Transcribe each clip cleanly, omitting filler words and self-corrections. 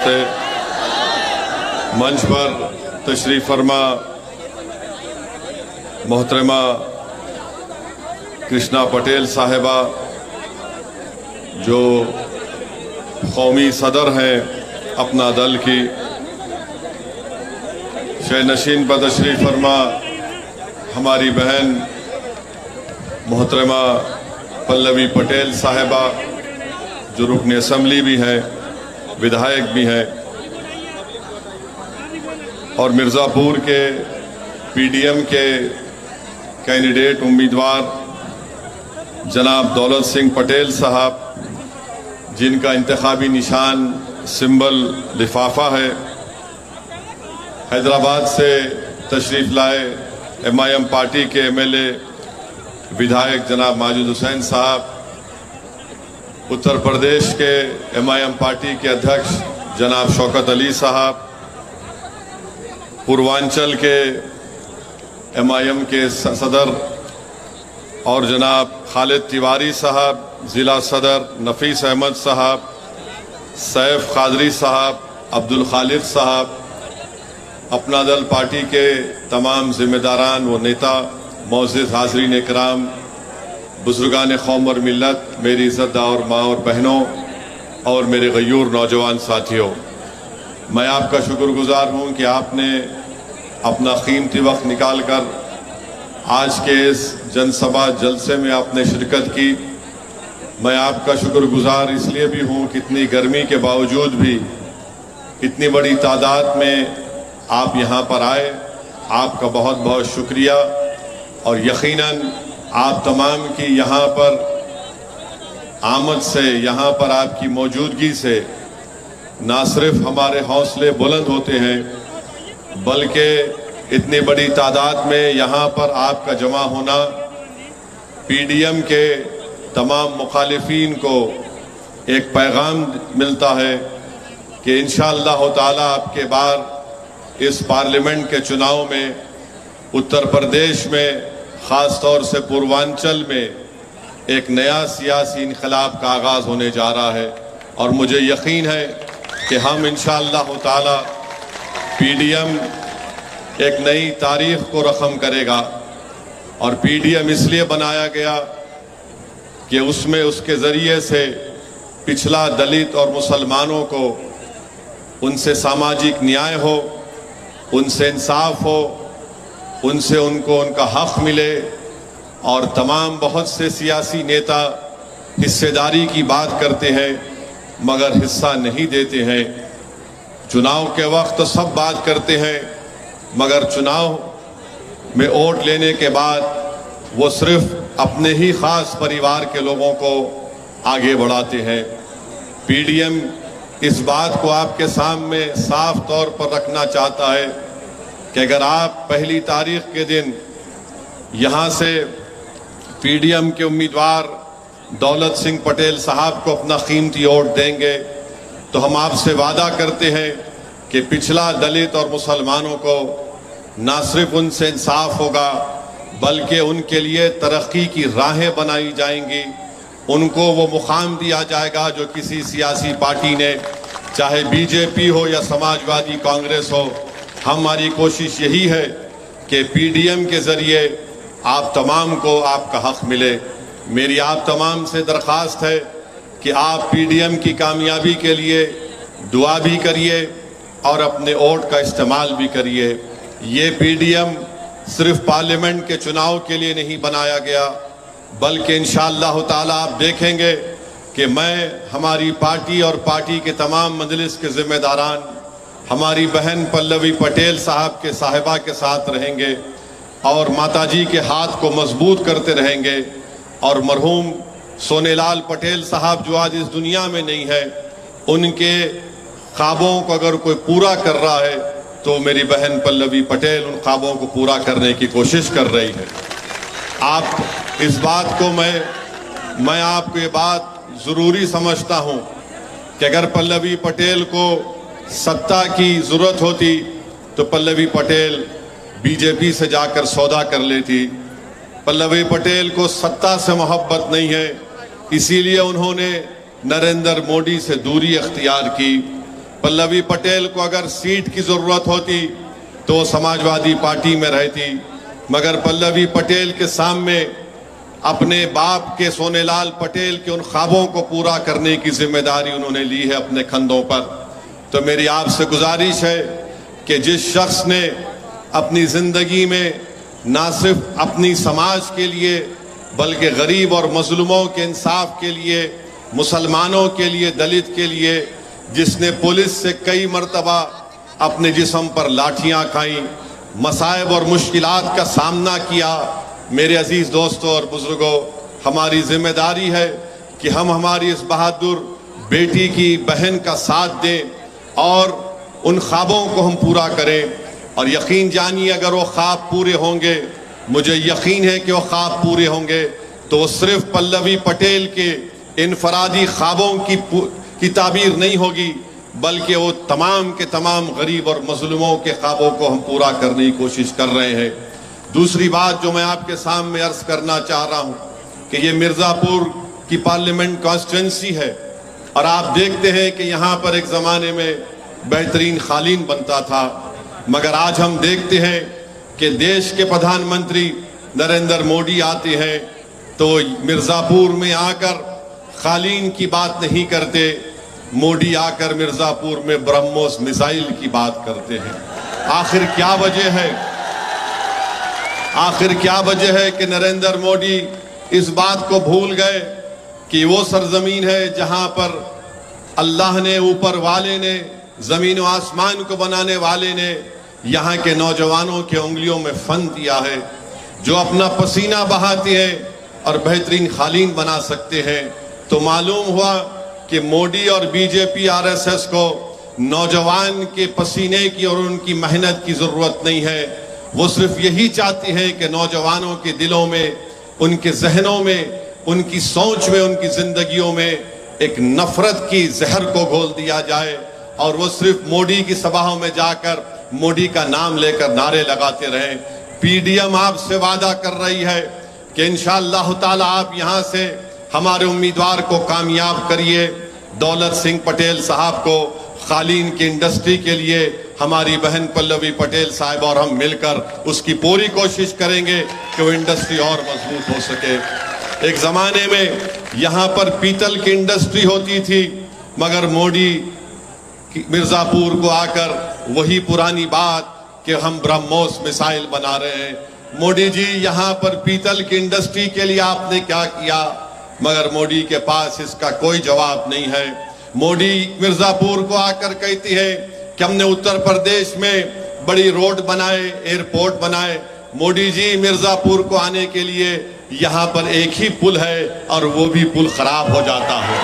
नमस्ते। मंच पर तशरीफ़ फरमा मोहतरमा कृष्णा पटेल साहिबा जो कौमी सदर हैं अपना दल की, शहनशीन पर तशरीफ़ फरमा हमारी बहन मोहतरमा पल्लवी पटेल साहिबा जो रुकन असम्बली भी हैं, विधायक भी हैं, और मिर्ज़ापुर के पीडीएम के कैंडिडेट उम्मीदवार जनाब दौलत सिंह पटेल साहब, जिनका इंतखाबी निशान सिंबल लिफाफा है। हैदराबाद से तशरीफ़ लाए एमआईएम पार्टी के एमएलए विधायक जनाब माजिद हुसैन साहब, उत्तर प्रदेश के एमआईएम पार्टी के अध्यक्ष जनाब शौकत अली साहब, पूर्वांचल के एमआईएम के सदर और जनाब खालिद तिवारी साहब, ज़िला सदर नफीस अहमद साहब, सैफ कादरी साहब, अब्दुल खालिद साहब, अपना दल पार्टी के तमाम जिम्मेदारान व नेता, मौजूद हाज़रीन इकराम, बुजुर्गान कौम और मिल्लत, मेरी इज़्ज़तदार माँ और बहनों और मेरे गयूर नौजवान साथियों, मैं आपका शुक्रगुजार हूँ कि आपने अपना कीमती वक्त निकाल कर आज के इस जनसभा जलसे में आपने शिरकत की। मैं आपका शुक्रगुजार इसलिए भी हूँ कि इतनी गर्मी के बावजूद भी इतनी बड़ी तादाद में आप यहाँ पर आए। आपका बहुत बहुत शुक्रिया। और यकीनन आप तमाम की यहाँ पर आमद से, यहाँ पर आपकी मौजूदगी से ना सिर्फ हमारे हौसले बुलंद होते हैं, बल्कि इतनी बड़ी तादाद में यहाँ पर आपका जमा होना पीडीएम के तमाम मुखालिफिन को एक पैगाम मिलता है कि इंशाअल्लाह ताला आपके बार इस पार्लियामेंट के चुनाव में उत्तर प्रदेश में, ख़ास तौर से पूर्वांचल में एक नया सियासी इनकलाब का आगाज़ होने जा रहा है। और मुझे यकीन है कि हम इंशाअल्लाह ताला पीडीएम एक नई तारीख को रकम करेगा। और पीडीएम इसलिए बनाया गया कि उसमें उसके ज़रिए से पिछड़ा दलित और मुसलमानों को उनसे सामाजिक न्याय हो, उनसे इंसाफ हो, उनसे उनको उनका हक मिले। और तमाम बहुत से सियासी नेता हिस्सेदारी की बात करते हैं मगर हिस्सा नहीं देते हैं। चुनाव के वक्त तो सब बात करते हैं मगर चुनाव में वोट लेने के बाद वो सिर्फ अपने ही ख़ास परिवार के लोगों को आगे बढ़ाते हैं। पीडीएम इस बात को आपके सामने साफ तौर पर रखना चाहता है कि अगर आप पहली तारीख के दिन यहाँ से पीडीएम के उम्मीदवार दौलत सिंह पटेल साहब को अपना कीमती वोट देंगे तो हम आपसे वादा करते हैं कि पिछला दलित और मुसलमानों को ना सिर्फ उनसे इंसाफ होगा बल्कि उनके लिए तरक्की की राहें बनाई जाएंगी। उनको वो मुकाम दिया जाएगा जो किसी सियासी पार्टी ने, चाहे बीजेपी हो या समाजवादी कांग्रेस हो। हमारी कोशिश यही है कि पीडीएम के ज़रिए आप तमाम को आपका हक मिले। मेरी आप तमाम से दरख्वास्त है कि आप पीडीएम की कामयाबी के लिए दुआ भी करिए और अपने वोट का इस्तेमाल भी करिए। ये पीडीएम सिर्फ पार्लियामेंट के चुनाव के लिए नहीं बनाया गया बल्कि इंशाअल्लाह ताला आप देखेंगे कि मैं, हमारी पार्टी और पार्टी के तमाम मजलिस के जिम्मेदारान हमारी बहन पल्लवी पटेल साहब के साहिबा के साथ रहेंगे और माताजी के हाथ को मजबूत करते रहेंगे। और मरहूम सोनेलाल पटेल साहब जो आज इस दुनिया में नहीं है, उनके ख्वाबों को अगर कोई पूरा कर रहा है तो मेरी बहन पल्लवी पटेल उन ख्वाबों को पूरा करने की कोशिश कर रही है। आप इस बात को मैं आपको ये बात ज़रूरी समझता हूँ कि अगर पल्लवी पटेल को सत्ता की ज़रूरत होती तो पल्लवी पटेल बीजेपी से जाकर सौदा कर लेती। पल्लवी पटेल को सत्ता से मोहब्बत नहीं है, इसीलिए उन्होंने नरेंद्र मोदी से दूरी अख्तियार की। पल्लवी पटेल को अगर सीट की जरूरत होती तो समाजवादी पार्टी में रहती, मगर पल्लवी पटेल के सामने अपने बाप के सोनेलाल पटेल के उन ख्वाबों को पूरा करने की जिम्मेदारी उन्होंने ली है अपने कंधों पर। तो मेरी आपसे गुजारिश है कि जिस शख्स ने अपनी जिंदगी में ना सिर्फ अपनी समाज के लिए बल्कि गरीब और मजलूमों के इंसाफ के लिए, मुसलमानों के लिए, दलित के लिए, जिसने पुलिस से कई मर्तबा अपने जिस्म पर लाठियां खाई, मसाइब और मुश्किलात का सामना किया, मेरे अजीज दोस्तों और बुजुर्गों, हमारी जिम्मेदारी है कि हम हमारी इस बहादुर बेटी की बहन का साथ दें और उन ख्वाबों को हम पूरा करें। और यकीन जानिए अगर वो ख्वाब पूरे होंगे, मुझे यकीन है कि वो ख्वाब पूरे होंगे, तो वो सिर्फ पल्लवी पटेल के इनफरादी ख्वाबों की ताबीर नहीं होगी, बल्कि वो तमाम के तमाम गरीब और मजलूमों के ख्वाबों को हम पूरा करने की कोशिश कर रहे हैं। दूसरी बात जो मैं आपके सामने अर्ज करना चाह रहा हूँ कि ये मिर्ज़ापुर की पार्लियामेंट कॉन्स्टिट्यूंसी है और आप देखते हैं कि यहाँ पर एक ज़माने में बेहतरीन कालीन बनता था, मगर आज हम देखते हैं कि देश के प्रधानमंत्री नरेंद्र मोदी आते हैं तो मिर्ज़ापुर में आकर कालीन की बात नहीं करते, मोदी आकर मिर्ज़ापुर में ब्रह्मोस मिसाइल की बात करते हैं। आखिर क्या वजह है? आखिर क्या वजह है कि नरेंद्र मोदी इस बात को भूल गए कि वो सरजमीन है जहां पर अल्लाह ने, ऊपर वाले ने, जमीन व आसमान को बनाने वाले ने यहाँ के नौजवानों के उंगलियों में फन दिया है, जो अपना पसीना बहाते हैं और बेहतरीन कालीन बना सकते हैं। तो मालूम हुआ कि मोदी और बीजेपी आरएसएस को नौजवान के पसीने की और उनकी मेहनत की जरूरत नहीं है, वो सिर्फ यही चाहती हैं कि नौजवानों के दिलों में, उनके जहनों में, उनकी सोच में, उनकी जिंदगियों में एक नफरत की जहर को घोल दिया जाए और वो सिर्फ मोदी की सभाओं में जाकर मोदी का नाम लेकर नारे लगाते रहें। पीडीएम आपसे वादा कर रही है कि इंशाअल्लाह ताला आप यहां से हमारे उम्मीदवार को कामयाब करिए, दौलत सिंह पटेल साहब को कालीन की इंडस्ट्री के लिए हमारी बहन पल्लवी पटेल साहब और हम मिलकर उसकी पूरी कोशिश करेंगे कि वो इंडस्ट्री और मजबूत हो सके। एक जमाने में यहाँ पर पीतल की इंडस्ट्री होती थी, मगर मोदी मिर्ज़ापुर को आकर वही पुरानी बात कि हम ब्रह्मोस मिसाइल बना रहे हैं। मोदी जी यहाँ पर पीतल की इंडस्ट्री के लिए आपने क्या किया? मगर मोदी के पास इसका कोई जवाब नहीं है। मोदी मिर्ज़ापुर को आकर कहती है कि हमने उत्तर प्रदेश में बड़ी रोड बनाए, एयरपोर्ट बनाए। मोदी जी मिर्ज़ापुर को आने के लिए यहाँ पर एक ही पुल है और वो भी पुल खराब हो जाता है।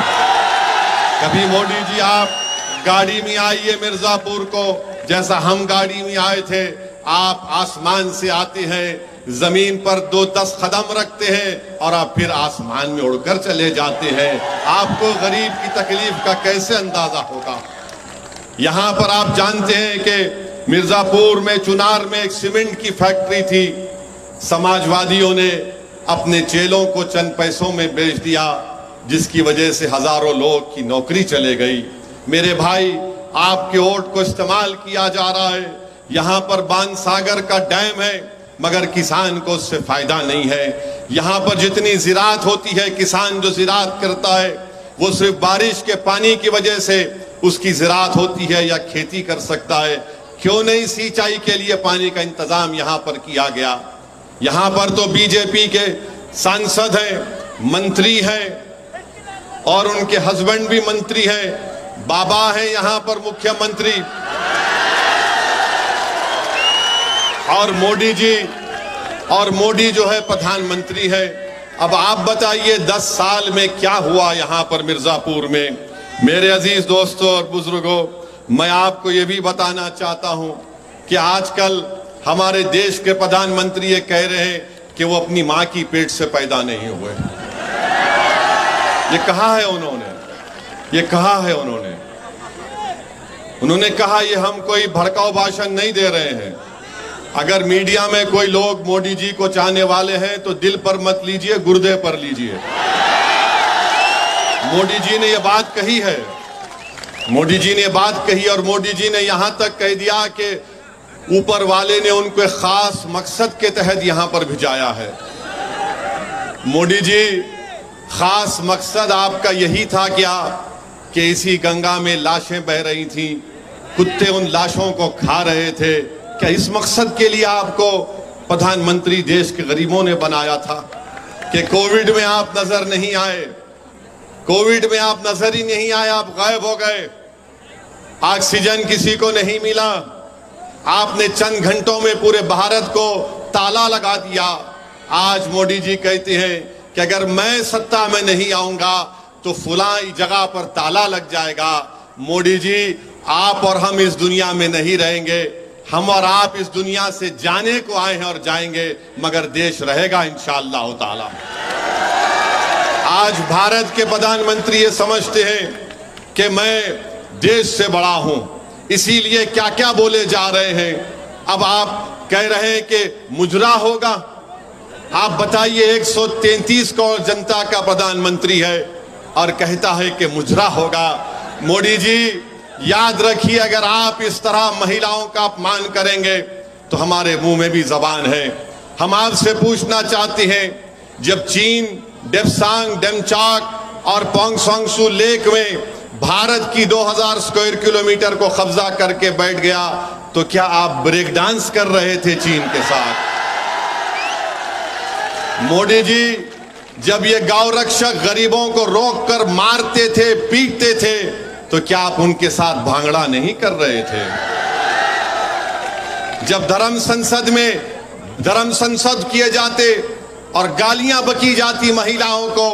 कभी मोदी जी आप गाड़ी में आइए मिर्ज़ापुर को, जैसा हम गाड़ी में आए थे, आप आसमान से आते हैं, जमीन पर 2-10 कदम रखते हैं और आप फिर आसमान में उड़कर चले जाते हैं। आपको गरीब की तकलीफ का कैसे अंदाजा होगा? यहाँ पर आप जानते हैं कि मिर्ज़ापुर में, चुनार में एक सीमेंट की फैक्ट्री थी, समाजवादियों ने अपने चेलों को चंद पैसों में बेच दिया, जिसकी वजह से हजारों लोग की नौकरी चले गई। मेरे भाई, आपके वोट को इस्तेमाल किया जा रहा है। यहाँ पर बाणसागर का डैम है, मगर किसान को उससे फायदा नहीं है। यहाँ पर जितनी ज़िराअत होती है, किसान जो ज़िराअत करता है वो सिर्फ बारिश के पानी की वजह से उसकी ज़िराअत होती है या खेती कर सकता है। क्यों नहीं सिंचाई के लिए पानी का इंतजाम यहाँ पर किया गया? यहाँ पर तो बीजेपी के सांसद हैं, मंत्री हैं और उनके हस्बैंड भी मंत्री हैं, बाबा है यहाँ पर मुख्यमंत्री, और मोदी जो है प्रधानमंत्री है। अब आप बताइए 10 साल में क्या हुआ यहाँ पर मिर्ज़ापुर में? मेरे अजीज दोस्तों और बुजुर्गों, मैं आपको ये भी बताना चाहता हूँ कि आजकल हमारे देश के प्रधानमंत्री ये कह रहे हैं कि वो अपनी माँ की पेट से पैदा नहीं हुए। ये कहा है उन्होंने, ये कहा है उन्होंने कहा ये हम कोई भड़काऊ भाषण नहीं दे रहे हैं। अगर मीडिया में कोई लोग मोदी जी को चाहने वाले हैं तो दिल पर मत लीजिए, गुर्दे पर लीजिए। मोदी जी ने ये बात कही है मोदी जी ने बात कही और मोदी जी ने यहां तक कह दिया कि ऊपर वाले ने उनको एक खास मकसद के तहत यहां पर भिजाया है। मोदी जी, खास मकसद आपका यही था क्या कि इसी गंगा में लाशें बह रही थी, कुत्ते उन लाशों को खा रहे थे? क्या इस मकसद के लिए आपको प्रधानमंत्री देश के गरीबों ने बनाया था कि कोविड में आप नजर नहीं आए? कोविड में आप नजर ही नहीं आए, आप गायब हो गए। ऑक्सीजन किसी को नहीं मिला। आपने चंद घंटों में पूरे भारत को ताला लगा दिया। आज मोदी जी कहते हैं कि अगर मैं सत्ता में नहीं आऊंगा तो फुलाई जगह पर ताला लग जाएगा। मोदी जी, आप और हम इस दुनिया में नहीं रहेंगे। हम और आप इस दुनिया से जाने को आए हैं और जाएंगे, मगर देश रहेगा इंशाअल्लाह ताला। आज भारत के प्रधानमंत्री ये समझते हैं कि मैं देश से बड़ा हूं, इसीलिए क्या क्या बोले जा रहे हैं। अब आप कह रहे हैं कि मुजरा होगा। आप बताइए, 133 करोड़ जनता का प्रधानमंत्री है और कहता है कि मुजरा होगा। मोदी जी, याद रखिए, अगर आप इस तरह महिलाओं का अपमान करेंगे तो हमारे मुंह में भी जबान है। हम आपसे पूछना चाहते हैं, जब चीन डेप्सांग, डेमचाक और पोंगसोंगसू लेक में भारत की 2000 स्क्वायर किलोमीटर को कब्जा करके बैठ गया, तो क्या आप ब्रेक डांस कर रहे थे चीन के साथ? मोदी जी, जब ये गौ रक्षक गरीबों को रोककर मारते थे, पीटते थे, तो क्या आप उनके साथ भांगड़ा नहीं कर रहे थे? जब धर्म संसद किए जाते और गालियां बकी जाती, महिलाओं को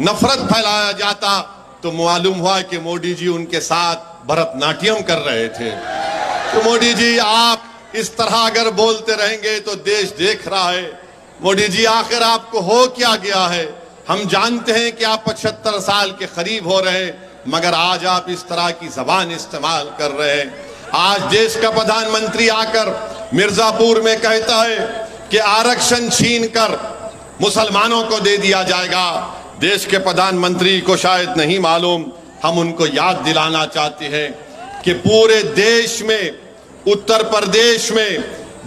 नफरत फैलाया जाता, तो मालूम हुआ कि मोदी जी उनके साथ भरतनाट्यम कर रहे थे। तो मोदी जी, आप इस तरह अगर बोलते रहेंगे तो देश देख रहा है। मोदी जी, आखिर आपको हो क्या गया है? हम जानते हैं कि आप 75 साल के करीब हो रहे हैं, मगर आज आप इस तरह की जबान इस्तेमाल कर रहे हैं। आज देश का प्रधानमंत्री आकर मिर्जापुर में कहता है कि आरक्षण छीनकर मुसलमानों को दे दिया जाएगा। देश के प्रधानमंत्री को शायद नहीं मालूम, हम उनको याद दिलाना चाहते हैं कि पूरे देश में, उत्तर प्रदेश में,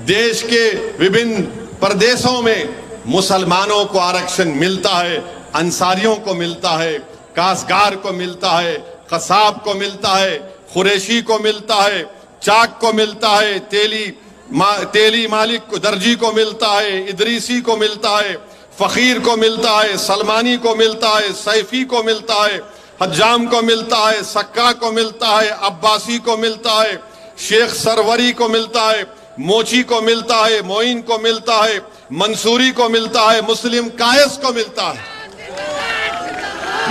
देश के विभिन्न प्रदेशों में मुसलमानों को आरक्षण मिलता है, अंसारियों को मिलता है, कासगार को मिलता है, कसाब को मिलता है, कुरैशी को मिलता है, चाक को मिलता है, तेली मालिक को, दर्जी को मिलता है, इदरीसी को मिलता है, फकीर को मिलता है, सलमानी को मिलता है, सैफी को मिलता है, हज्जाम को मिलता है, सक्का को मिलता है, अब्बासी को मिलता है, शेख सरवरी को मिलता है, मोची को मिलता है, मोइन को मिलता है, मंसूरी को मिलता है, मुस्लिम कायस को मिलता है।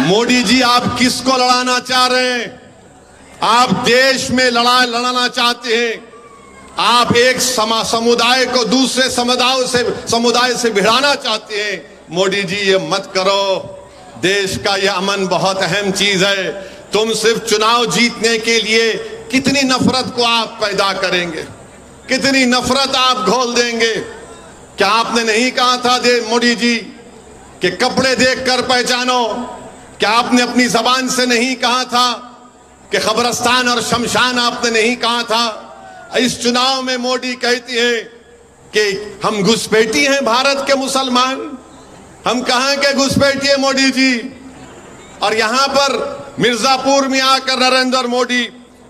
मोदी जी, आप किसको लड़ाना चाह रहे हैं? आप देश में लड़ाना चाहते हैं। आप एक समुदाय को दूसरे समुदाय से भिड़ाना चाहते हैं। मोदी जी, ये मत करो। देश का ये अमन बहुत अहम चीज है। तुम सिर्फ चुनाव जीतने के लिए कितनी नफरत को आप पैदा करेंगे, कितनी नफरत आप घोल देंगे। क्या आपने नहीं कहा था मोदी जी कि कपड़े देखकर पहचानो? क्या आपने अपनी जबान से नहीं कहा था कि कब्रिस्तान और शमशान आपने नहीं कहा था? इस चुनाव में मोदी कहती है कि हम घुसपैठी हैं भारत के मुसलमान। हम कहां के घुसपैठी है मोदी जी? और यहां पर मिर्जापुर में आकर नरेंद्र मोदी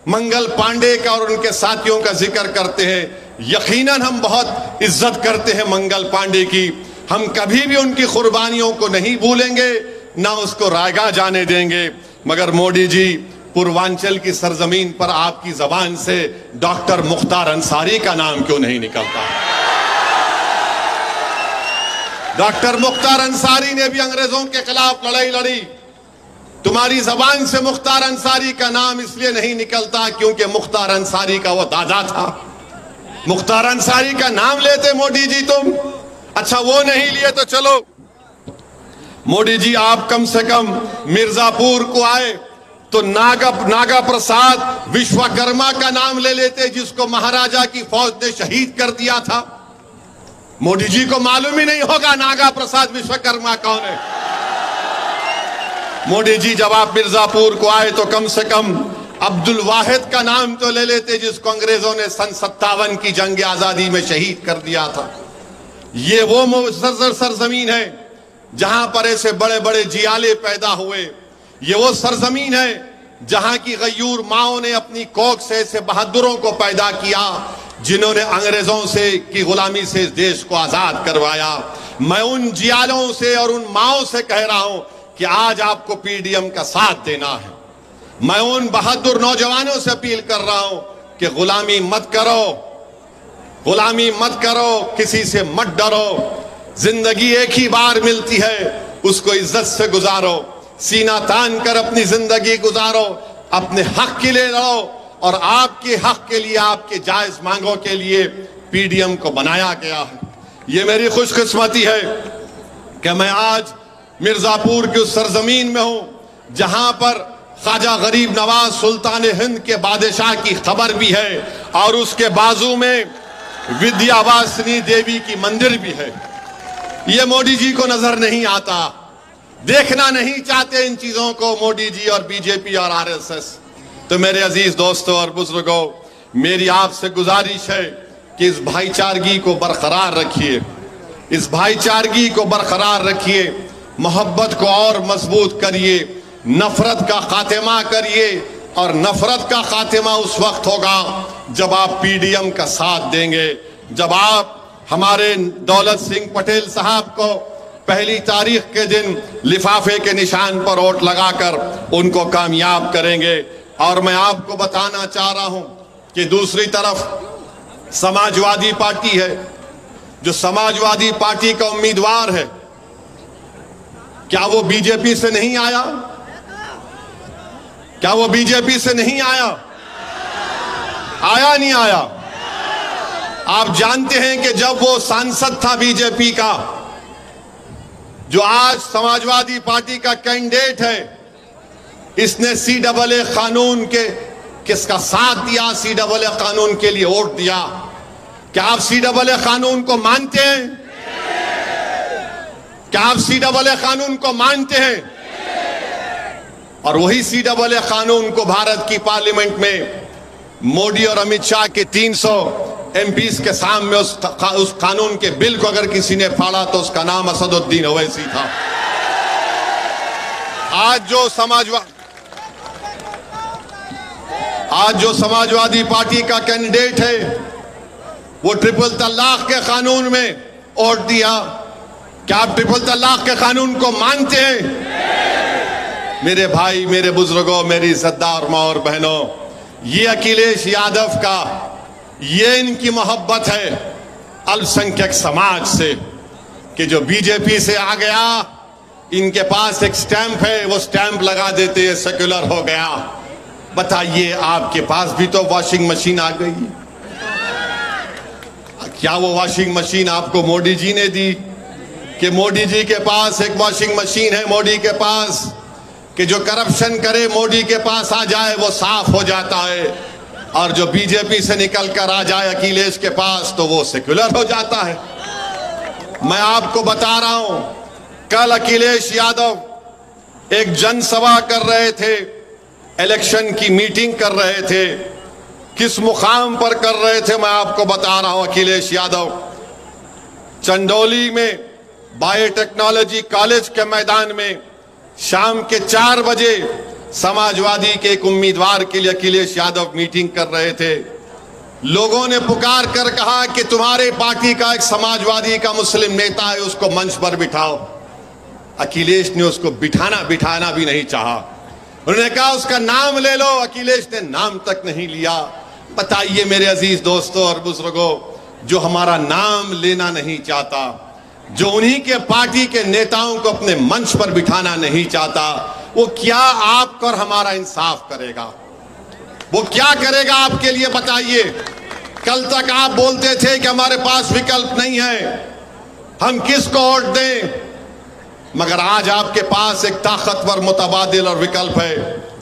मंगल पांडे का और उनके साथियों का जिक्र करते हैं। यकीनन हम बहुत इज्जत करते हैं मंगल पांडे की। हम कभी भी उनकी कुर्बानियों को नहीं भूलेंगे, ना उसको रायगा जाने देंगे। मगर मोदी जी, पूर्वांचल की सरजमीन पर आपकी जबान से डॉक्टर मुख्तार अंसारी का नाम क्यों नहीं निकलता? डॉक्टर मुख्तार अंसारी ने भी अंग्रेजों के खिलाफ लड़ाई लड़ी। तुम्हारी जबान से मुख्तार अंसारी का नाम इसलिए नहीं निकलता क्योंकि मुख्तार अंसारी का वो दादा था। मुख्तार अंसारी का नाम लेते मोदी जी तुम। अच्छा, वो नहीं लिए तो चलो, मोदी जी आप कम से कम मिर्जापुर को आए तो नागा प्रसाद विश्वकर्मा का नाम ले लेते, जिसको महाराजा की फौज ने शहीद कर दिया था। मोदी जी को मालूम ही नहीं होगा नागा प्रसाद विश्वकर्मा कौन है। मोदी जी, जब आप मिर्जापुर को आए तो कम से कम अब्दुल वाहिद का नाम तो ले लेते, जिसको अंग्रेजों ने सन 57 की जंग आजादी में शहीद कर दिया था। ये वो सरजमीन है जहां पर ऐसे बड़े बड़े जियाले पैदा हुए। ये वो सरजमीन है जहां की गयूर माओ ने अपनी कोख से ऐसे बहादुरों को पैदा किया जिन्होंने अंग्रेजों से की गुलामी से इस देश को आजाद करवाया। मैं उन जियालों से और उन माओ से कह रहा हूं कि आज आपको पीडीएम का साथ देना है। मैं उन बहादुर नौजवानों से अपील कर रहा हूं कि गुलामी मत करो, गुलामी मत करो, किसी से मत डरो। जिंदगी एक ही बार मिलती है, उसको इज्जत से गुजारो, सीना तान कर अपनी जिंदगी गुजारो, अपने हक के लिए लड़ो। और आपके हक के लिए, आपके जायज मांगों के लिए पीडीएम को बनाया गया है। ये मेरी खुशकिस्मती है कि मैं आज मिर्जापुर की उस सरजमीन में हूं जहां पर ख्वाजा गरीब नवाज सुल्तान हिंद के बादशाह की खबर भी है और उसके बाजू में विद्यावासिनी देवी की मंदिर भी है। ये मोदी जी को नजर नहीं आता, देखना नहीं चाहते इन चीजों को मोदी जी और बीजेपी और आरएसएस। तो मेरे अजीज दोस्तों और बुजुर्गों, मेरी आपसे गुजारिश है कि इस भाईचारगी को बरकरार रखिए, इस भाईचारगी को बरकरार रखिए, मोहब्बत को और मजबूत करिए, नफरत का खात्मा करिए। और नफरत का खात्मा उस वक्त होगा जब आप पीडीएम का साथ देंगे, जब आप हमारे दौलत सिंह पटेल साहब को पहली तारीख के दिन लिफाफे के निशान पर वोट लगाकर उनको कामयाब करेंगे। और मैं आपको बताना चाह रहा हूं कि दूसरी तरफ समाजवादी पार्टी है, जो समाजवादी पार्टी का उम्मीदवार है, क्या वो बीजेपी से नहीं आया? क्या वो बीजेपी से नहीं आया? आया नहीं आया? आप जानते हैं कि जब वो सांसद था बीजेपी का, जो आज समाजवादी पार्टी का कैंडिडेट है, इसने CAA कानून के किसका साथ दिया, CAA कानून के लिए वोट दिया। क्या आप CAA कानून को मानते हैं? क्या आप CAA कानून को मानते हैं? और वही CAA कानून को भारत की पार्लियामेंट में मोदी और अमित शाह के 300 MPs के सामने उस कानून के बिल को अगर किसी ने फाड़ा तो उसका नाम असदुद्दीन ओवैसी था। आज जो समाजवादी पार्टी का कैंडिडेट है, वो ट्रिपल तलाक के कानून में वोट दिया। क्या आप ट्रिपल तलाक के कानून को मानते हैं? मेरे भाई, मेरे बुजुर्गों, मेरी इज्जतदार मां और बहनों, ये अखिलेश यादव का, ये इनकी मोहब्बत है अल्पसंख्यक समाज से कि जो बीजेपी से आ गया, इनके पास एक स्टैंप है, वो स्टैंप लगा देते हैं, सेक्युलर हो गया। बताइए, आपके पास भी तो वॉशिंग मशीन आ गई। क्या वो वॉशिंग मशीन आपको मोदी जी ने दी? कि मोदी जी के पास एक वॉशिंग मशीन है, मोदी के पास, कि जो करप्शन करे मोदी के पास आ जाए वो साफ हो जाता है, और जो बीजेपी से निकल कर आ जाए अखिलेश के पास तो वो सेक्युलर हो जाता है। मैं आपको बता रहा हूं, कल अखिलेश यादव एक जनसभा कर रहे थे, इलेक्शन की मीटिंग कर रहे थे। किस मुकाम पर कर रहे थे मैं आपको बता रहा हूं। अखिलेश यादव चंदौली में बायोटेक्नोलॉजी कॉलेज के मैदान में शाम के 4 बजे समाजवादी के एक उम्मीदवार के लिए अखिलेश यादव मीटिंग कर रहे थे। लोगों ने पुकार कर कहा कि तुम्हारे पार्टी का एक समाजवादी का मुस्लिम नेता है, उसको मंच पर बिठाओ। अखिलेश ने उसको बिठाना भी नहीं चाहा। उन्होंने कहा उसका नाम ले लो। अखिलेश ने नाम तक नहीं लिया। बताइए मेरे अजीज दोस्तों और बुजुर्गों, जो हमारा नाम लेना नहीं चाहता, जो उन्हीं के पार्टी के नेताओं को अपने मंच पर बिठाना नहीं चाहता, वो क्या आपको और हमारा इंसाफ करेगा? वो क्या करेगा आपके लिए? बताइए। कल तक आप बोलते थे कि हमारे पास विकल्प नहीं है, हम किसको वोट दें, मगर आज आपके पास एक ताकतवर मुतबादिल और विकल्प है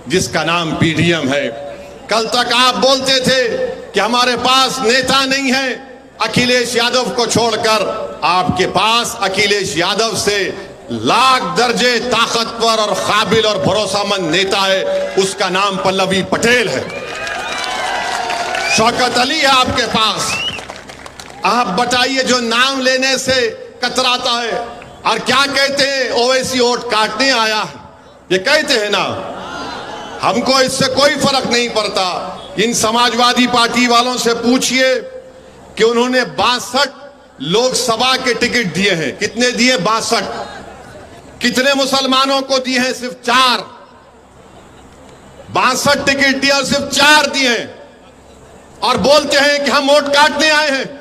जिसका नाम पीडीएम है। कल तक आप बोलते थे कि हमारे पास नेता नहीं है, अखिलेश यादव को छोड़कर आपके पास अखिलेश यादव से लाख दर्जे ताकतवर और काबिल और भरोसामंद नेता है, उसका नाम पल्लवी पटेल है। शौकत अली है आपके पास। आप बताइए, जो नाम लेने से कतराता है और क्या कहते हैं, ओवैसी वोट काटने आया, ये कहते हैं ना। हमको इससे कोई फर्क नहीं पड़ता। इन समाजवादी पार्टी वालों से पूछिए कि उन्होंने 62 लोकसभा के टिकट दिए हैं। कितने दिए? 62। कितने मुसलमानों को दिए हैं? सिर्फ 4। 62 टिकट दिए और सिर्फ 4 दिए, और बोलते हैं कि हम वोट काटने आए हैं।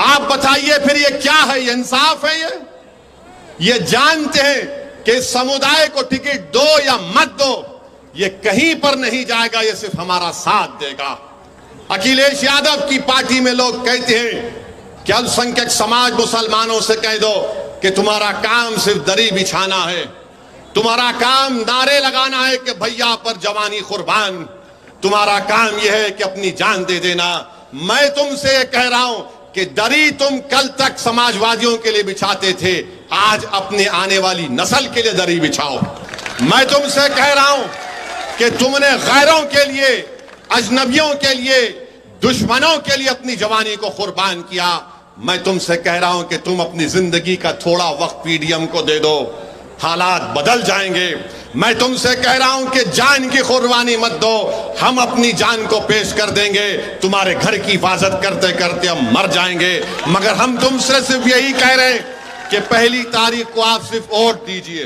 आप बताइए फिर ये क्या है? ये इंसाफ है? ये जानते हैं कि इस समुदाय को टिकट दो या मत दो, ये कहीं पर नहीं जाएगा, ये सिर्फ हमारा साथ देगा। अखिलेश यादव की पार्टी में लोग कहते हैं कि अल्पसंख्यक समाज मुसलमानों से कह दो कि तुम्हारा काम सिर्फ दरी बिछाना है, तुम्हारा काम नारे लगाना है कि भैया पर जवानी कुर्बान, तुम्हारा काम यह है कि अपनी जान दे देना। मैं तुमसे कह रहा हूं कि दरी तुम कल तक समाजवादियों के लिए बिछाते थे, आज अपने आने वाली नस्ल के लिए दरी बिछाओ। मैं तुमसे कह रहा हूं कि तुमने गैरों के लिए, अजनबियों के लिए, दुश्मनों के लिए अपनी जवानी को कुर्बान किया। मैं तुमसे कह रहा हूं कि तुम अपनी जिंदगी का थोड़ा वक्त पीडीएम को दे दो, हालात बदल जाएंगे। मैं तुमसे कह रहा हूं कि जान की कुर्बानी मत दो, हम अपनी जान को पेश कर देंगे। तुम्हारे घर की हिफाजत करते करते हम मर जाएंगे, मगर हम तुमसे सिर्फ यही कह रहे हैं कि 1 तारीख को आप सिर्फ वोट दीजिए,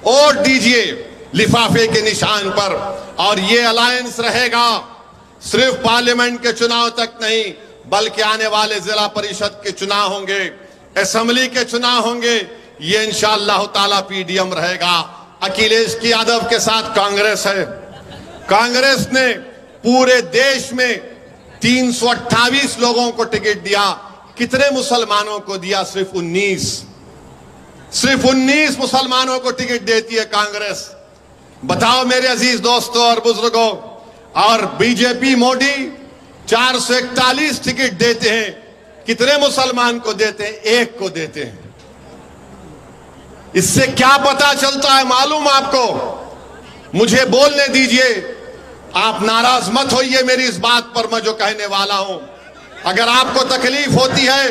वोट दीजिए लिफाफे के निशान पर। और ये अलायंस रहेगा सिर्फ पार्लियामेंट के चुनाव तक नहीं, बल्कि आने वाले जिला परिषद के चुनाव होंगे, असेंबली के चुनाव होंगे, ये इंशाअल्लाह ताला पीडीएम रहेगा। अखिलेश यादव के साथ कांग्रेस है। कांग्रेस ने पूरे देश में 328 लोगों को टिकट दिया। कितने मुसलमानों को दिया? सिर्फ 19। सिर्फ 19 मुसलमानों को टिकट देती है कांग्रेस। बताओ मेरे अजीज दोस्तों और बुजुर्गों। और बीजेपी मोदी 441 टिकट देते हैं। कितने मुसलमान को देते हैं? 1 को देते हैं। इससे क्या पता चलता है मालूम आपको? मुझे बोलने दीजिए, आप नाराज मत होइए मेरी इस बात पर, मैं जो कहने वाला हूं। अगर आपको तकलीफ होती है,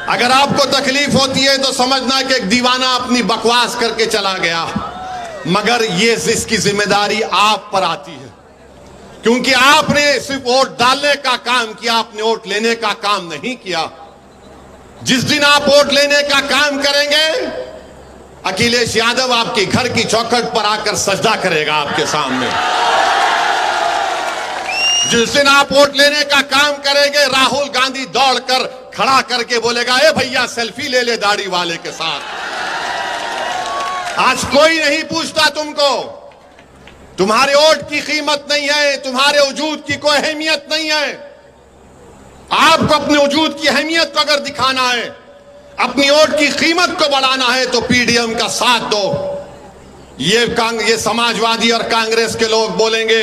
अगर आपको तकलीफ होती है तो समझना कि एक दीवाना अपनी बकवास करके चला गया, मगर ये इसकी जिम्मेदारी आप पर आती है, क्योंकि आपने सिर्फ वोट डालने का काम किया, आपने वोट लेने का काम नहीं किया। जिस दिन आप वोट लेने का काम करेंगे, अखिलेश यादव आपके घर की चौखट पर आकर सजदा करेगा आपके सामने। जिस दिन आप वोट लेने का काम करेंगे, राहुल गांधी दौड़कर खड़ा करके बोलेगा, ए भैया सेल्फी ले ले दाढ़ी वाले के साथ। आज कोई नहीं पूछता तुमको, तुम्हारे वोट की कीमत नहीं है, तुम्हारे वजूद की कोई अहमियत नहीं है। आपको अपने वजूद की अहमियत को अगर दिखाना है, अपनी वोट की कीमत को बढ़ाना है, तो पीडीएम का साथ दो। ये समाजवादी और कांग्रेस के लोग बोलेंगे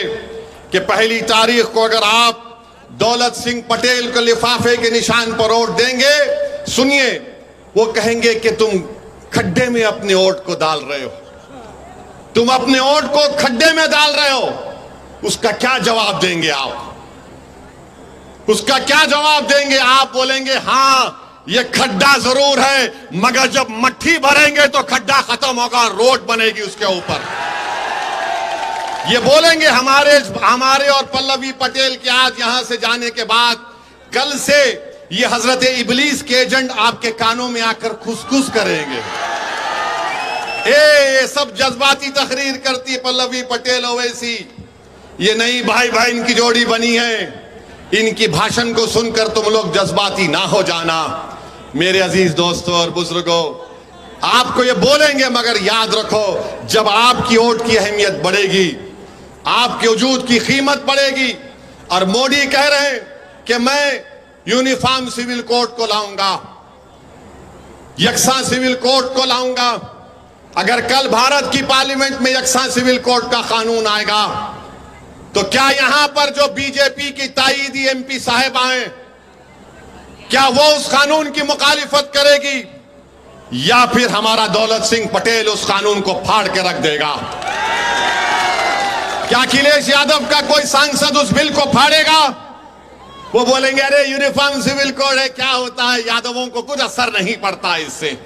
कि 1 तारीख को अगर आप दौलत सिंह पटेल को लिफाफे के निशान पर वोट देंगे, सुनिए, वो कहेंगे कि तुम खड्डे में अपने वोट को डाल रहे हो, तुम अपने वोट को खड्डे में डाल रहे हो। उसका क्या जवाब देंगे आप? उसका क्या जवाब देंगे? आप बोलेंगे हाँ ये खड्डा जरूर है, मगर जब मट्टी भरेंगे तो खड्डा खत्म होगा, रोड बनेगी उसके ऊपर। ये बोलेंगे हमारे और पल्लवी पटेल के आज यहां से जाने के बाद, कल से ये हजरत इबलीस के एजेंट आपके कानों में आकर खुसखुस करेंगे। ये सब जज्बाती तकरीर करती है पल्लवी पटेल ओवैसी। ये नई भाई भाई इनकी जोड़ी बनी है। इनकी भाषण को सुनकर तुम लोग जज्बाती ना हो जाना। मेरे अजीज दोस्तों और बुजुर्गों, आपको ये बोलेंगे, मगर याद रखो, जब आपकी वोट की अहमियत बढ़ेगी, आपके वजूद की कीमत बढ़ेगी। और मोदी कह रहे हैं कि मैं यूनिफॉर्म सिविल कोड को लाऊंगा, यकसा सिविल कोड को लाऊंगा। अगर कल भारत की पार्लियामेंट में यकसा सिविल कोड का कानून आएगा, तो क्या यहां पर जो बीजेपी की ताईदी एमपी साहिब आए, क्या वो उस कानून की मुखालिफत करेगी? या फिर हमारा दौलत सिंह पटेल उस कानून को फाड़ के रख देगा। क्या अखिलेश यादव का कोई सांसद उस बिल को फाड़ेगा? वो बोलेंगे अरे यूनिफॉर्म सिविल कोड है, क्या होता है, यादवों को कुछ असर नहीं पड़ता इससे,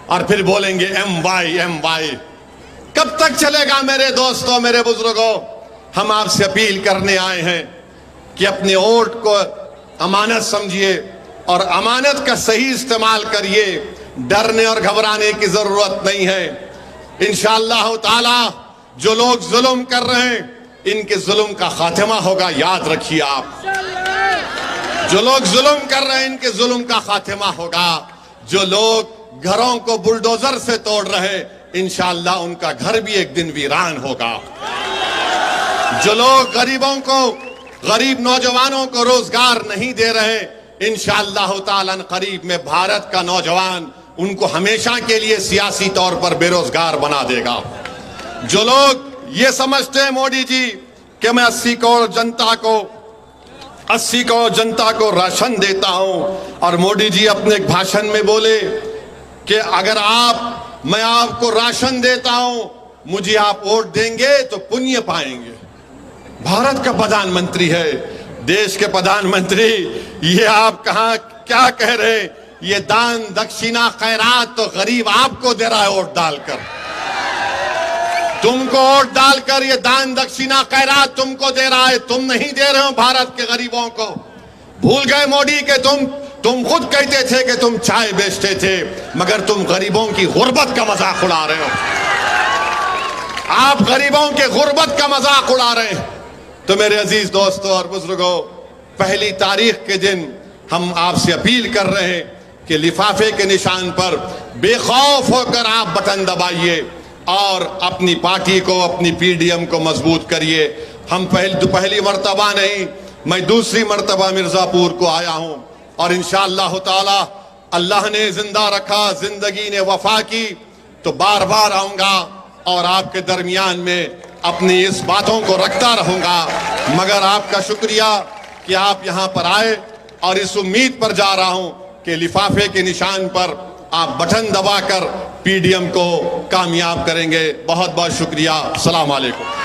और फिर बोलेंगे MY। कब तक चलेगा मेरे दोस्तों, मेरे बुजुर्गों? हम आपसे अपील करने आए हैं कि अपने वोट को अमानत समझिए और अमानत का सही इस्तेमाल करिए। डरने और घबराने की जरूरत नहीं है। इंशाअल्लाह ताला जो लोग जुल्म कर रहे हैं इनके जुल्म का खात्मा होगा, याद रखिए आप। जो लोग जुल्म कर रहे हैं इनके जुल्म का खात्मा होगा। जो लोग घरों को बुलडोजर से तोड़ रहे इंशाअल्लाह उनका घर भी एक दिन वीरान होगा। जो लोग गरीब नौजवानों को रोजगार नहीं दे रहे इंशाअल्लाह ताला करीब में भारत का नौजवान उनको हमेशा के लिए सियासी तौर पर बेरोजगार बना देगा। जो लोग ये समझते हैं मोदी जी कि मैं 80 करोड़ जनता को राशन देता हूं, और मोदी जी अपने एक भाषण में बोले कि अगर मैं आपको राशन देता हूं, मुझे आप वोट देंगे तो पुण्य पाएंगे। भारत का प्रधानमंत्री है, देश के प्रधानमंत्री, ये आप कहां क्या कह रहे? ये दान दक्षिणा खैरात तो गरीब आपको दे रहा है वोट डालकर। तुमको वोट डालकर ये दान दक्षिणा खैरात तुमको दे रहा है, तुम नहीं दे रहे हो भारत के गरीबों को। भूल गए मोदी के तुम खुद कहते थे कि तुम चाय बेचते थे, मगर तुम गरीबों की गुर्बत का मजाक उड़ा रहे हो। आप गरीबों के गुर्बत का मजाक उड़ा रहे हैं। तो मेरे अजीज दोस्तों और बुजुर्गों, पहली तारीख के दिन हम आपसे अपील कर रहे हैं कि लिफाफे के निशान पर बेखौफ होकर आप बटन दबाइए और अपनी पार्टी को, अपनी PDM को मजबूत करिए। हम पहली मर्तबा नहीं, मैं दूसरी मर्तबा मिर्जापुर को आया हूं, और इंशाअल्लाह ताला अल्लाह ने जिंदा रखा, जिंदगी ने वफा की तो बार बार आऊंगा और आपके दरमियान में अपनी इस बातों को रखता रहूंगा। मगर आपका शुक्रिया कि आप यहां पर आए, और इस उम्मीद पर जा रहा हूं कि लिफाफे के निशान पर आप बटन दबाकर PDM को कामयाब करेंगे। बहुत बहुत शुक्रिया। अस्सलाम वालेकुम।